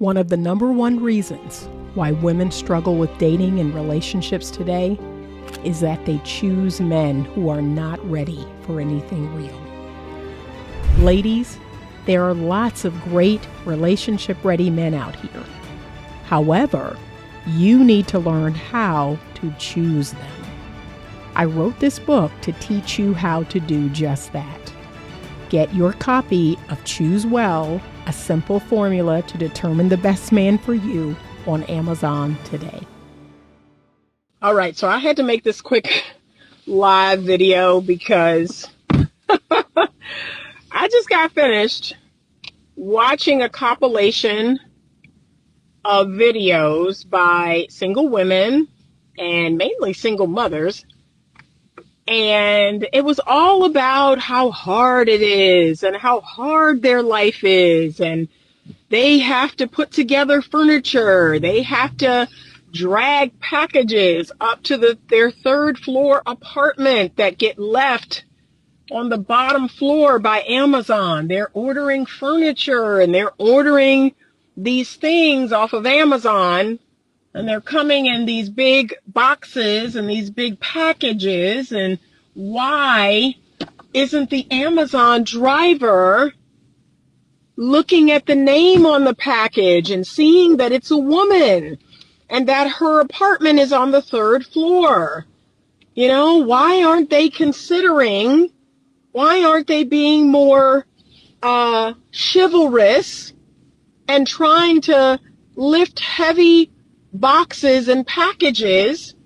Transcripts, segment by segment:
One of the number one reasons why women struggle with dating and relationships today is that they choose men who are not ready for anything real. Ladies, there are lots of great relationship-ready men out here. However, you need to learn how to choose them. I wrote this book to teach you how to do just that. Get your copy of Choose Well, a simple formula to determine the best man for you on Amazon today. All right, so I had to make this quick live video because I just got finished watching a compilation of videos by single women and mainly single mothers. And it was all about how hard it is and how hard their life is. And they have to put together furniture. They have to drag packages up to their third floor apartment that get left on the bottom floor by Amazon. They're ordering furniture and they're ordering these things off of Amazon. And they're coming in these big boxes and these big packages. And why isn't the Amazon driver looking at the name on the package and seeing that it's a woman and that her apartment is on the third floor? You know, why aren't they being more chivalrous and trying to lift heavy boxes and packages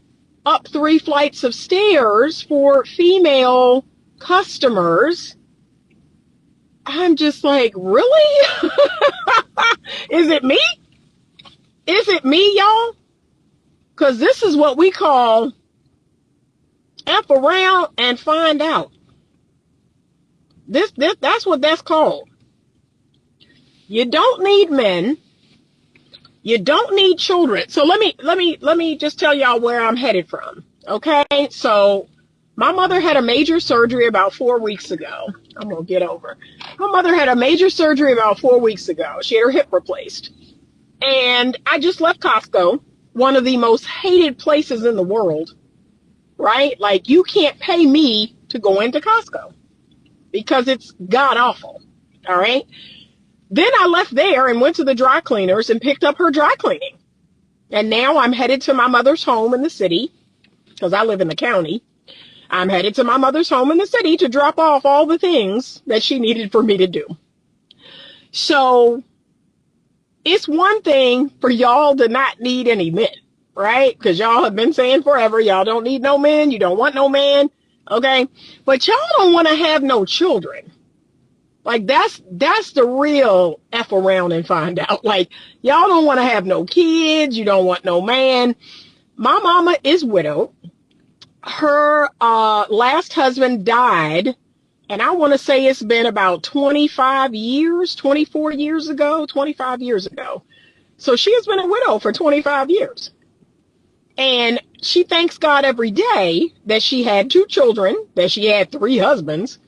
up 3 flights of stairs for female customers? I'm just like, really? Is it me? Is it me, y'all? Because this is what we call F around and find out. That's what that's called. You don't need men. You don't need children. So let me just tell y'all where I'm headed from. Okay? So my mother had a major surgery about 4 weeks ago. I'm going to get over. My mother had a major surgery about 4 weeks ago. She had her hip replaced. And I just left Costco, one of the most hated places in the world, right? Like, you can't pay me to go into Costco because it's god awful. All right? Then I left there and went to the dry cleaners and picked up her dry cleaning. And now I'm headed to my mother's home in the city because I live in the county. I'm headed to my mother's home in the city to drop off all the things that she needed for me to do. So it's one thing for y'all to not need any men, right? Because y'all have been saying forever, y'all don't need no men. You don't want no man. Okay. But y'all don't want to have no children. Like, that's the real F around and find out. Like, y'all don't want to have no kids. You don't want no man. My mama is widowed. Her last husband died, and I want to say it's been about 25 years, 24 years ago, 25 years ago. So she has been a widow for 25 years. And she thanks God every day that she had 2 children, that she had 3 husbands,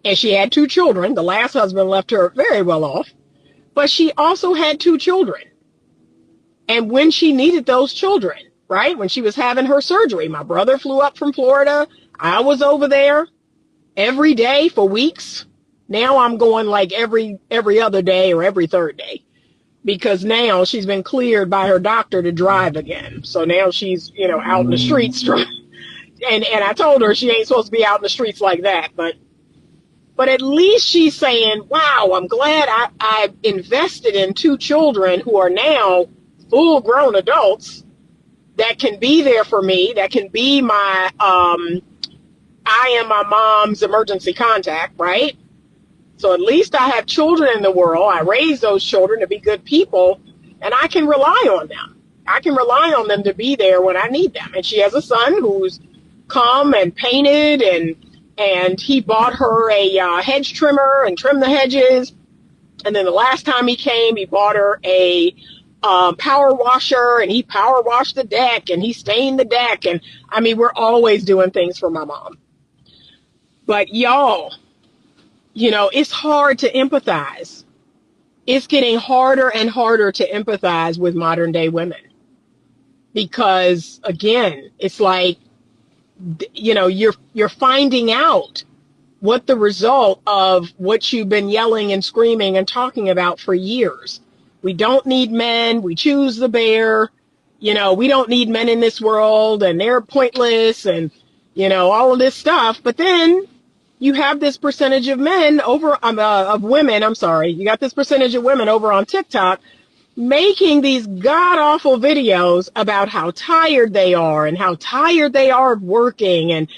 and she had 2 children. The last husband left her very well off, but she also had 2 children. And when she needed those children, right, when she was having her surgery, my brother flew up from Florida. I was over there every day for weeks. Now I'm going like every other day or every third day, because now she's been cleared by her doctor to drive again. So now she's, out in the streets. And I told her she ain't supposed to be out in the streets like that, but at least she's saying, wow, I'm glad I invested in 2 children who are now full grown adults that can be there for me, that can be my, I am my mom's emergency contact, right? So at least I have children in the world. I raised those children to be good people, and I can rely on them. I can rely on them to be there when I need them. And she has a son who's come and painted, and he bought her a hedge trimmer and trimmed the hedges. And then the last time he came, he bought her a power washer, and he power washed the deck, and he stained the deck. And I mean, we're always doing things for my mom. But y'all, it's hard to empathize it's getting harder and harder to empathize with modern day women because, again, it's like, you're finding out what the result of what you've been yelling and screaming and talking about for years. We don't need men. We choose the bear. We don't need men in this world and they're pointless and, all of this stuff. But then you have this percentage of women, I'm sorry. You got this percentage of women over on TikTok making these god awful videos about how tired they are and how tired they are of working and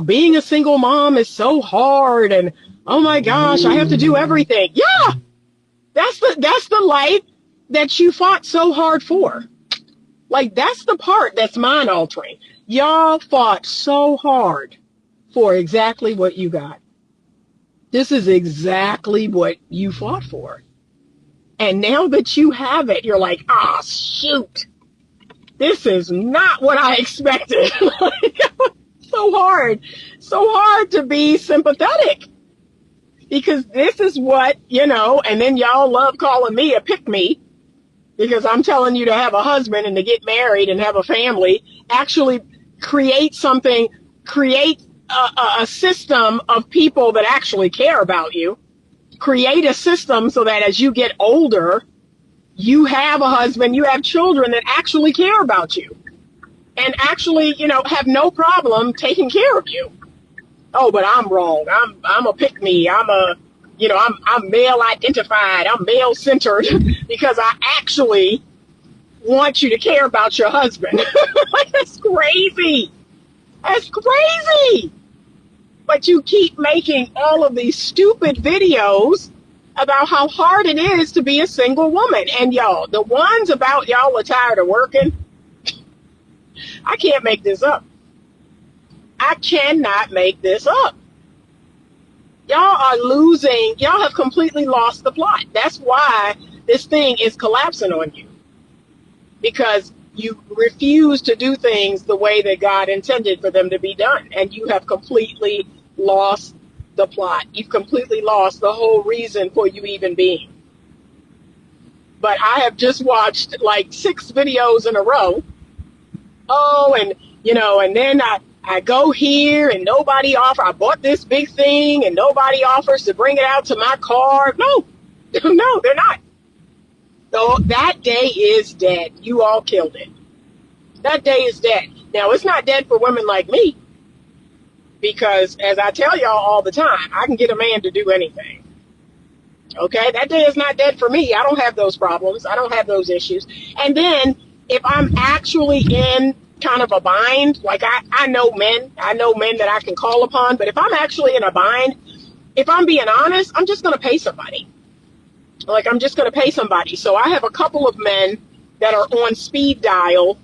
being a single mom is so hard and oh my gosh, I have to do everything. Yeah, that's the life that you fought so hard for. Like, that's the part that's mind altering. Y'all fought so hard for exactly what you got. This is exactly what you fought for. And now that you have it, you're like, shoot, this is not what I expected. so hard to be sympathetic because this is what, and then y'all love calling me a pick-me because I'm telling you to have a husband and to get married and have a family, actually create a system of people that actually care about you. Create a system so that as you get older, you have a husband, you have children that actually care about you and actually, have no problem taking care of you. Oh, but I'm wrong. I'm a pick-me. I'm male identified. I'm male centered because I actually want you to care about your husband. Like, that's crazy. That's crazy. But you keep making all of these stupid videos about how hard it is to be a single woman. And y'all, the ones about y'all are tired of working, I can't make this up. I cannot make this up. Y'all have completely lost the plot. That's why this thing is collapsing on you. Because you refuse to do things the way that God intended for them to be done. And you have completely lost the plot. You've completely lost the whole reason for you even being. But I have just watched like 6 videos in a row. Oh, and then I go here and nobody I bought this big thing and nobody offers to bring it out to my car. No, no, they're not. So that day is dead. You all killed it. That day is dead. Now, it's not dead for women like me. Because, as I tell y'all all the time, I can get a man to do anything. Okay? That day is not dead for me. I don't have those problems. I don't have those issues. And then, if I'm actually in kind of a bind, like I know men that I can call upon, but if I'm actually in a bind, if I'm being honest, I'm just going to pay somebody. Like, I'm just going to pay somebody. So I have a couple of men that are on speed dial.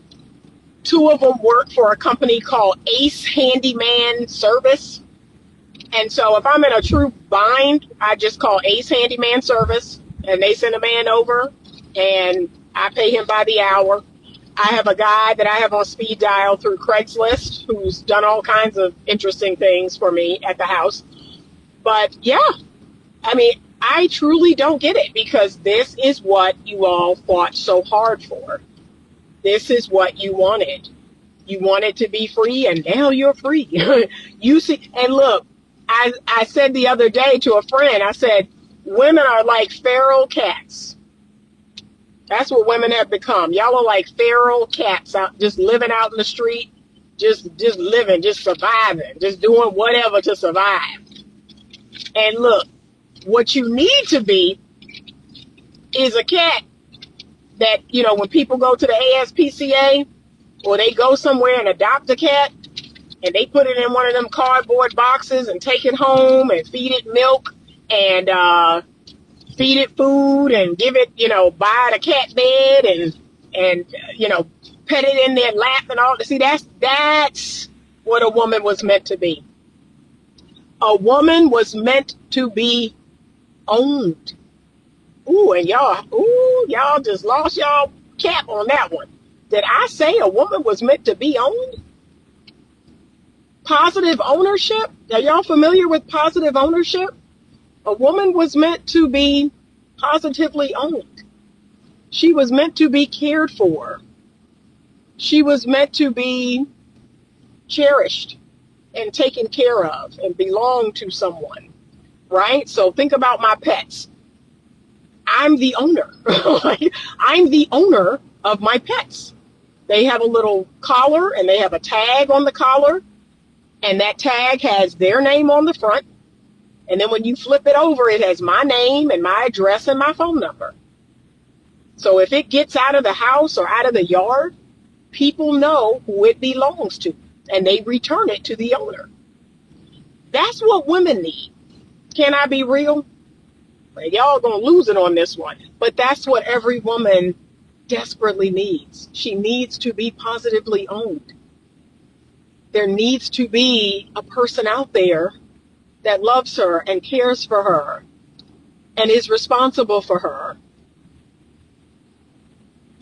2 of them work for a company called Ace Handyman Service. And so if I'm in a true bind, I just call Ace Handyman Service and they send a man over and I pay him by the hour. I have a guy that I have on speed dial through Craigslist who's done all kinds of interesting things for me at the house. But yeah, I mean, I truly don't get it because this is what you all fought so hard for. This is what you wanted. You wanted to be free, and now you're free. You see, and look, I said the other day to a friend, I said, women are like feral cats. That's what women have become. Y'all are like feral cats out, just living out in the street, just living, just surviving, just doing whatever to survive. And look, what you need to be is a cat that, when people go to the ASPCA or they go somewhere and adopt a cat and they put it in one of them cardboard boxes and take it home and feed it milk and feed it food and give it, buy it a cat bed and pet it in their lap and all. See, that's what a woman was meant to be. A woman was meant to be owned. And y'all just lost y'all cap on that one. Did I say a woman was meant to be owned? Positive ownership? Are y'all familiar with positive ownership? A woman was meant to be positively owned. She was meant to be cared for. She was meant to be cherished and taken care of and belong to someone, right? So think about my pets. I'm the owner. I'm the owner of my pets. They have a little collar and they have a tag on the collar, and that tag has their name on the front. And then when you flip it over, it has my name and my address and my phone number. So if it gets out of the house or out of the yard, people know who it belongs to, and they return it to the owner. That's what women need. Can I be real? Y'all gonna lose it on this one. But that's what every woman desperately needs. She needs to be positively owned. There needs to be a person out there that loves her and cares for her and is responsible for her.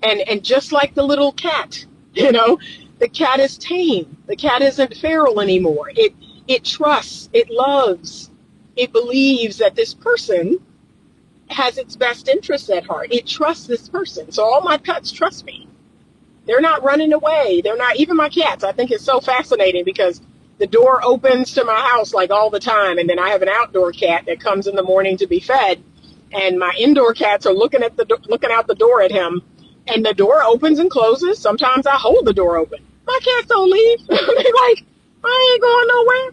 And just like the little cat, the cat is tame. The cat isn't feral anymore. It trusts, it loves, it believes that this person has its best interests at heart. It trusts this person. So all my pets trust me. They're not running away. They're not, even my cats. I think it's so fascinating because the door opens to my house like all the time. And then I have an outdoor cat that comes in the morning to be fed. And my indoor cats are looking out the door at him. And the door opens and closes. Sometimes I hold the door open. My cats don't leave. They're like, I ain't going nowhere.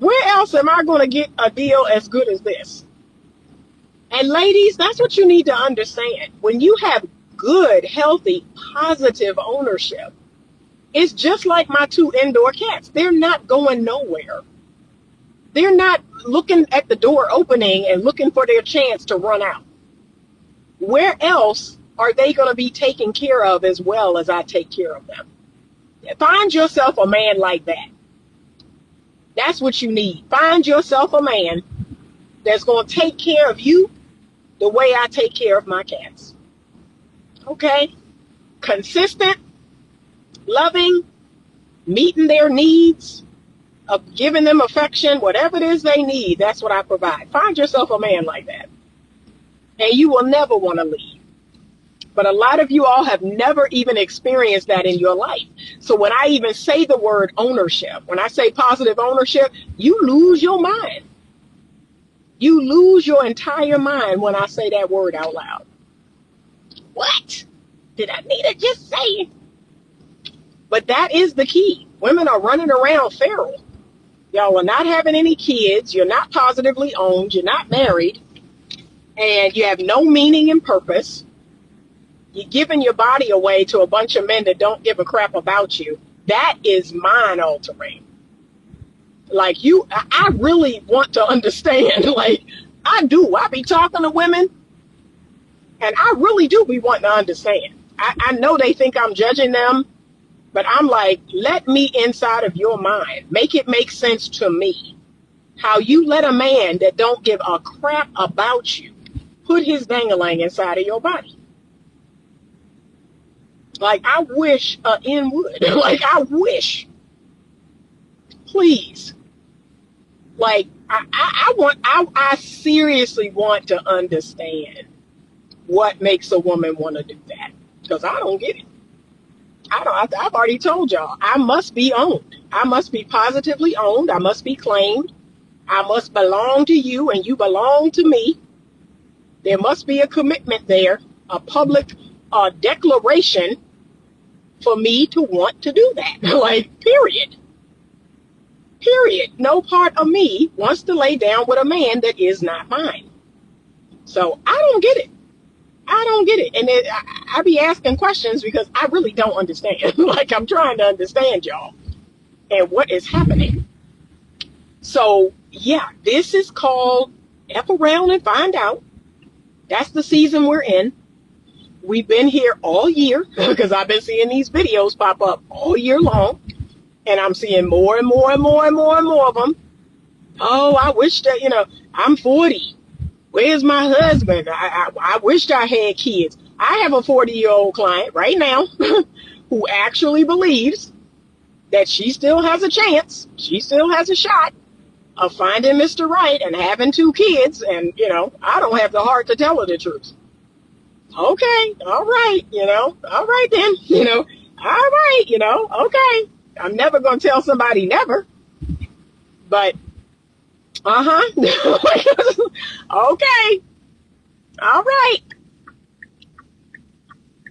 Where else am I going to get a deal as good as this? And ladies, that's what you need to understand. When you have good, healthy, positive ownership, it's just like my 2 indoor cats. They're not going nowhere. They're not looking at the door opening and looking for their chance to run out. Where else are they going to be taken care of as well as I take care of them? Find yourself a man like that. That's what you need. Find yourself a man that's going to take care of you the way I take care of my cats. Okay? Consistent, loving, meeting their needs, of giving them affection, whatever it is they need, that's what I provide. Find yourself a man like that. And you will never want to leave. But a lot of you all have never even experienced that in your life. So when I even say the word ownership, when I say positive ownership, you lose your mind. You lose your entire mind when I say that word out loud. What? Did I need to just say it? But that is the key. Women are running around feral. Y'all are not having any kids. You're not positively owned. You're not married. And you have no meaning and purpose. You're giving your body away to a bunch of men that don't give a crap about you. That is mind altering. Like I really want to understand. Like I do. I be talking to women and I really do be wanting to understand. I know they think I'm judging them, but I'm like, let me inside of your mind. Make it make sense to me. How you let a man that don't give a crap about you put his dang-a-lang inside of your body. Like, I wish N would. Like, I wish. Please. Like, I seriously want to understand what makes a woman want to do that. Because I don't get it. I've already told y'all, I must be owned. I must be positively owned. I must be claimed. I must belong to you and you belong to me. There must be a commitment there, a public declaration for me to want to do that. Like, period. Period. No part of me wants to lay down with a man that is not mine. So I don't get it. I don't get it. And I be asking questions because I really don't understand. Like, I'm trying to understand y'all and what is happening. So, yeah, this is called F around and find out. That's the season we're in. We've been here all year because I've been seeing these videos pop up all year long. And I'm seeing more and more and more and more and more of them. Oh, I wish that, I'm 40. Where's my husband? I wished I had kids. I have a 40-year-old client right now who actually believes that she still has a chance. She still has a shot of finding Mr. Right and having 2 kids, and I don't have the heart to tell her the truth. Okay, all right, all right then, all right, okay. I'm never gonna tell somebody never, but okay, all right,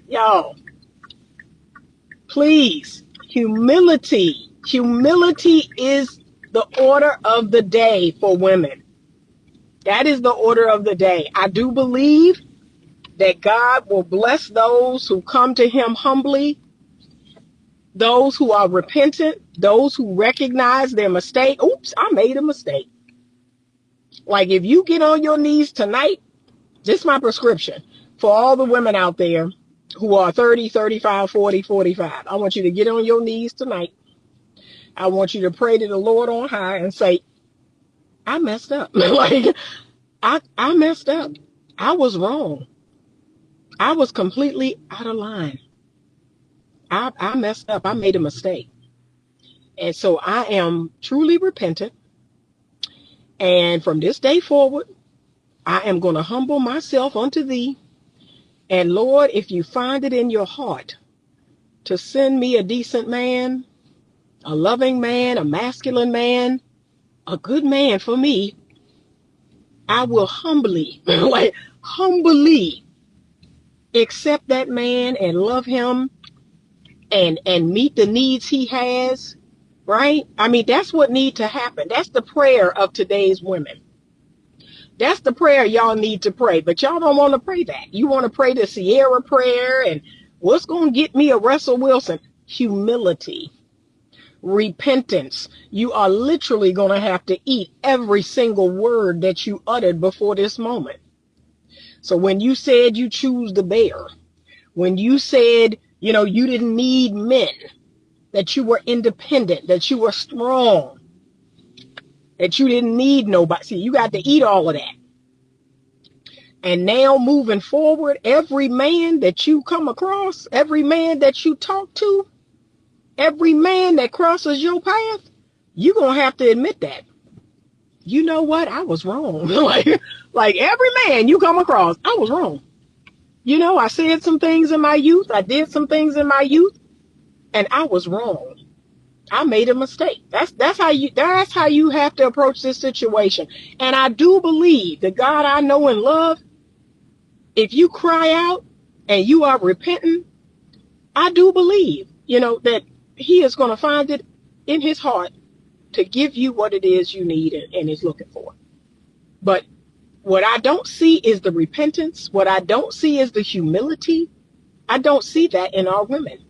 y'all. Please, humility. Humility is the order of the day for women. That is the order of the day. I do believe that God will bless those who come to him humbly, those who are repentant, those who recognize their mistake. Oops, I made a mistake. Like if you get on your knees tonight, this is my prescription for all the women out there who are 30, 35, 40, 45. I want you to get on your knees tonight. I want you to pray to the Lord on high and say, I messed up. Like, I messed up. I was wrong. I was completely out of line. I messed up. I made a mistake. And so I am truly repentant. And from this day forward, I am going to humble myself unto thee. And Lord, if you find it in your heart to send me a decent man, a loving man, a masculine man, a good man for me, I will humbly, like humbly accept that man and love him and meet the needs he has, right? I mean, that's what needs to happen. That's the prayer of today's women. That's the prayer y'all need to pray, but y'all don't want to pray that. You want to pray the Sierra prayer and what's going to get me a Russell Wilson? Humility, repentance. You are literally going to have to eat every single word that you uttered before this moment. So when you said you choose the bear, when you said, you didn't need men, that you were independent, that you were strong, that you didn't need nobody. See, you got to eat all of that. And now moving forward, every man that you come across, every man that you talk to, every man that crosses your path, you're going to have to admit that. You know what? I was wrong. like every man you come across, I was wrong. I said some things in my youth. I did some things in my youth, and I was wrong. I made a mistake. That's how you have to approach this situation. And I do believe the God I know and love, if you cry out and you are repentant, I do believe, that he is going to find it in his heart to give you what it is you need and is looking for. But what I don't see is the repentance. What I don't see is the humility. I don't see that in our women.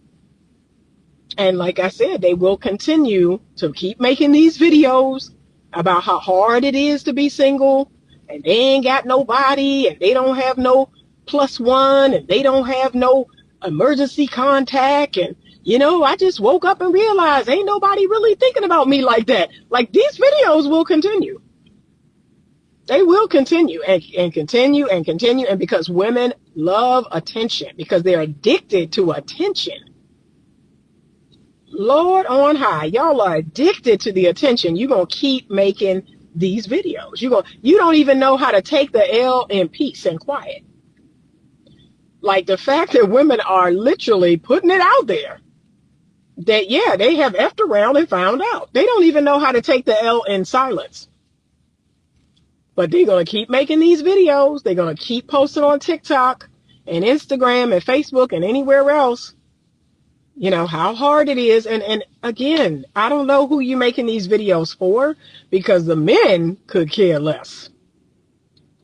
And like I said, they will continue to keep making these videos about how hard it is to be single, and they ain't got nobody, and they don't have no +1, and they don't have no emergency contact, and I just woke up and realized ain't nobody really thinking about me like that. Like, these videos will continue. They will continue and continue and continue. And because women love attention, because they're addicted to attention. Lord on high, y'all are addicted to the attention. You're going to keep making these videos. You don't even know how to take the L in peace and quiet. Like the fact that women are literally putting it out there that, yeah, they have effed around and found out. They don't even know how to take the L in silence. But they're going to keep making these videos. They're going to keep posting on TikTok and Instagram and Facebook and anywhere else. How hard it is. And again, I don't know who you're making these videos for, because the men could care less.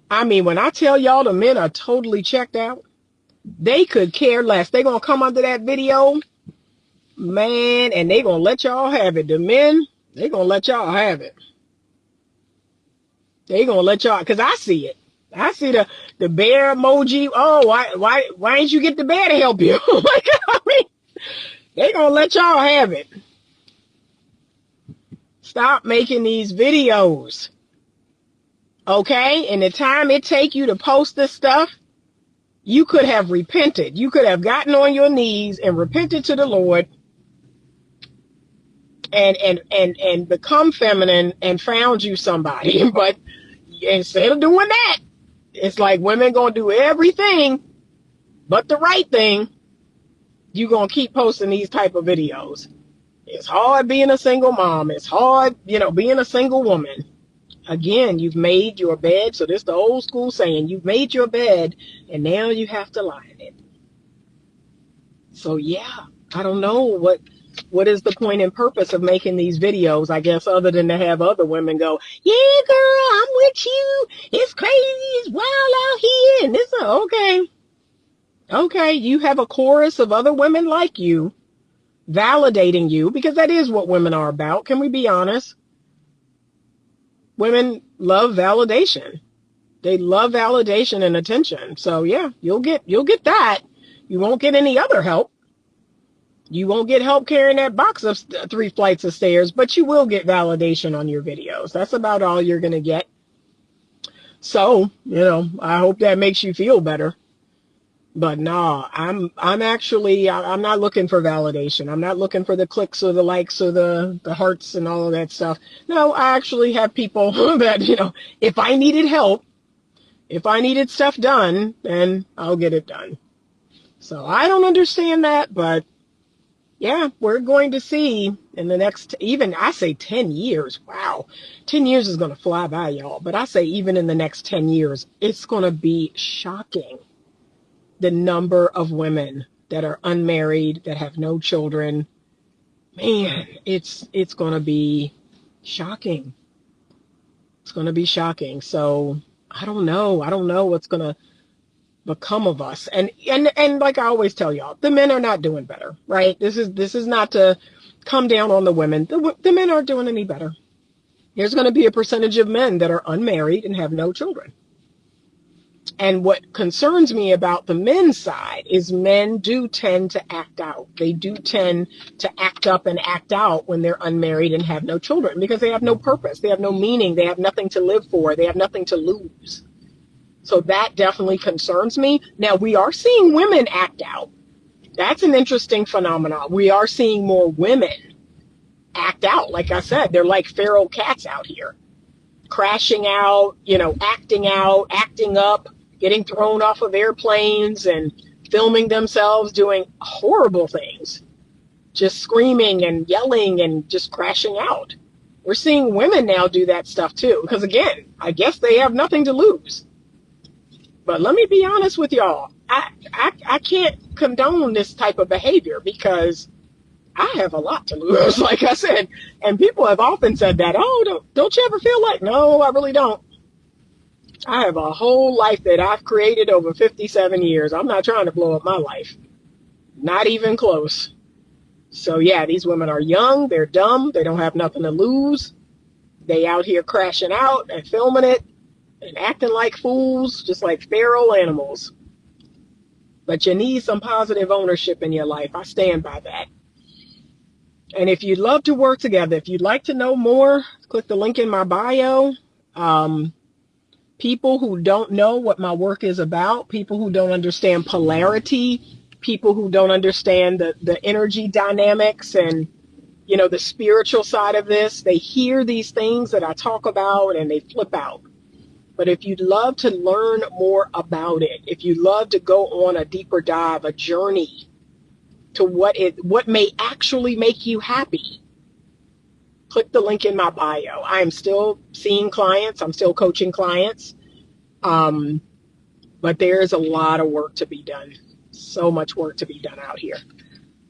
I mean, when I tell y'all the men are totally checked out, they could care less. They're going to come under that video, man, and they're going to let y'all have it. The men, they're going to let y'all have it. They're going to let y'all, because I see it. I see the bear emoji. Oh, why didn't you get the bear to help you? Like, I mean, they're going to let y'all have it. Stop making these videos. Okay? And the time it take you to post this stuff, you could have repented. You could have gotten on your knees and repented to the Lord and become feminine and found you somebody. But instead of doing that, it's like women gonna do everything but the right thing. You gonna keep posting these type of videos. It's hard being a single mom. It's hard, being a single woman. Again, you've made your bed. So this is the old school saying, you've made your bed and now you have to lie in it. So yeah, I don't know what is the point and purpose of making these videos, I guess, other than to have other women go, yeah, girl, I'm with you. It's crazy. It's wild out here. And this, okay. Okay, you have a chorus of other women like you validating you, because that is what women are about. Can we be honest? Women love validation. They love validation and attention. So yeah, you'll get that. You won't get any other help. You won't get help carrying that box up 3 flights of stairs, but you will get validation on your videos. That's about all you're going to get. So, I hope that makes you feel better. But no, I'm not looking for validation. I'm not looking for the clicks or the likes or the hearts and all of that stuff. No, I actually have people that, if I needed help, if I needed stuff done, then I'll get it done. So I don't understand that, but yeah, we're going to see in the next, even I say 10 years. Wow. 10 years is going to fly by, y'all. But I say even in the next 10 years, it's going to be shocking. The number of women that are unmarried, that have no children. Man, it's going to be shocking. It's going to be shocking. So I don't know. I don't know what's going to become of us. And like I always tell y'all, the men are not doing better, right? This is not to come down on the women. The men aren't doing any better. There's going to be a percentage of men that are unmarried and have no children. And what concerns me about the men's side is men do tend to act out. They do tend to act up and act out when they're unmarried and have no children, because they have no purpose. They have no meaning. They have nothing to live for. They have nothing to lose. So that definitely concerns me. Now, we are seeing women act out. That's an interesting phenomenon. We are seeing more women act out. Like I said, they're like feral cats out here, crashing out, acting up, getting thrown off of airplanes and filming themselves doing horrible things, just screaming and yelling and just crashing out. We're seeing women now do that stuff too, because again, I guess they have nothing to lose. But let me be honest with y'all. I can't condone this type of behavior, because I have a lot to lose, like I said. And people have often said that, oh, don't you ever feel like, no, I really don't. I have a whole life that I've created over 57 years. I'm not trying to blow up my life. Not even close. So yeah, these women are young. They're dumb. They don't have nothing to lose. They out here crashing out and filming it and acting like fools, just like feral animals. But you need some positive ownership in your life. I stand by that. And if you'd love to work together, if you'd like to know more, click the link in my bio. People who don't know what my work is about, people who don't understand polarity, people who don't understand the energy dynamics and, the spiritual side of this, they hear these things that I talk about and they flip out. But if you'd love to learn more about it, if you'd love to go on a deeper dive, a journey to what may actually make you happy, click the link in my bio. I am still seeing clients. I'm still coaching clients. But there's a lot of work to be done. So much work to be done out here.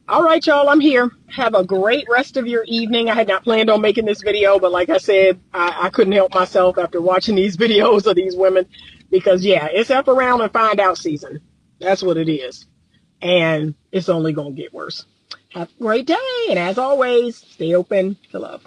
All right, y'all, I'm here. Have a great rest of your evening. I had not planned on making this video, but like I said, I couldn't help myself after watching these videos of these women, because yeah, it's up around and find out season. That's what it is. And it's only going to get worse. Have a great day. And as always, stay open to love.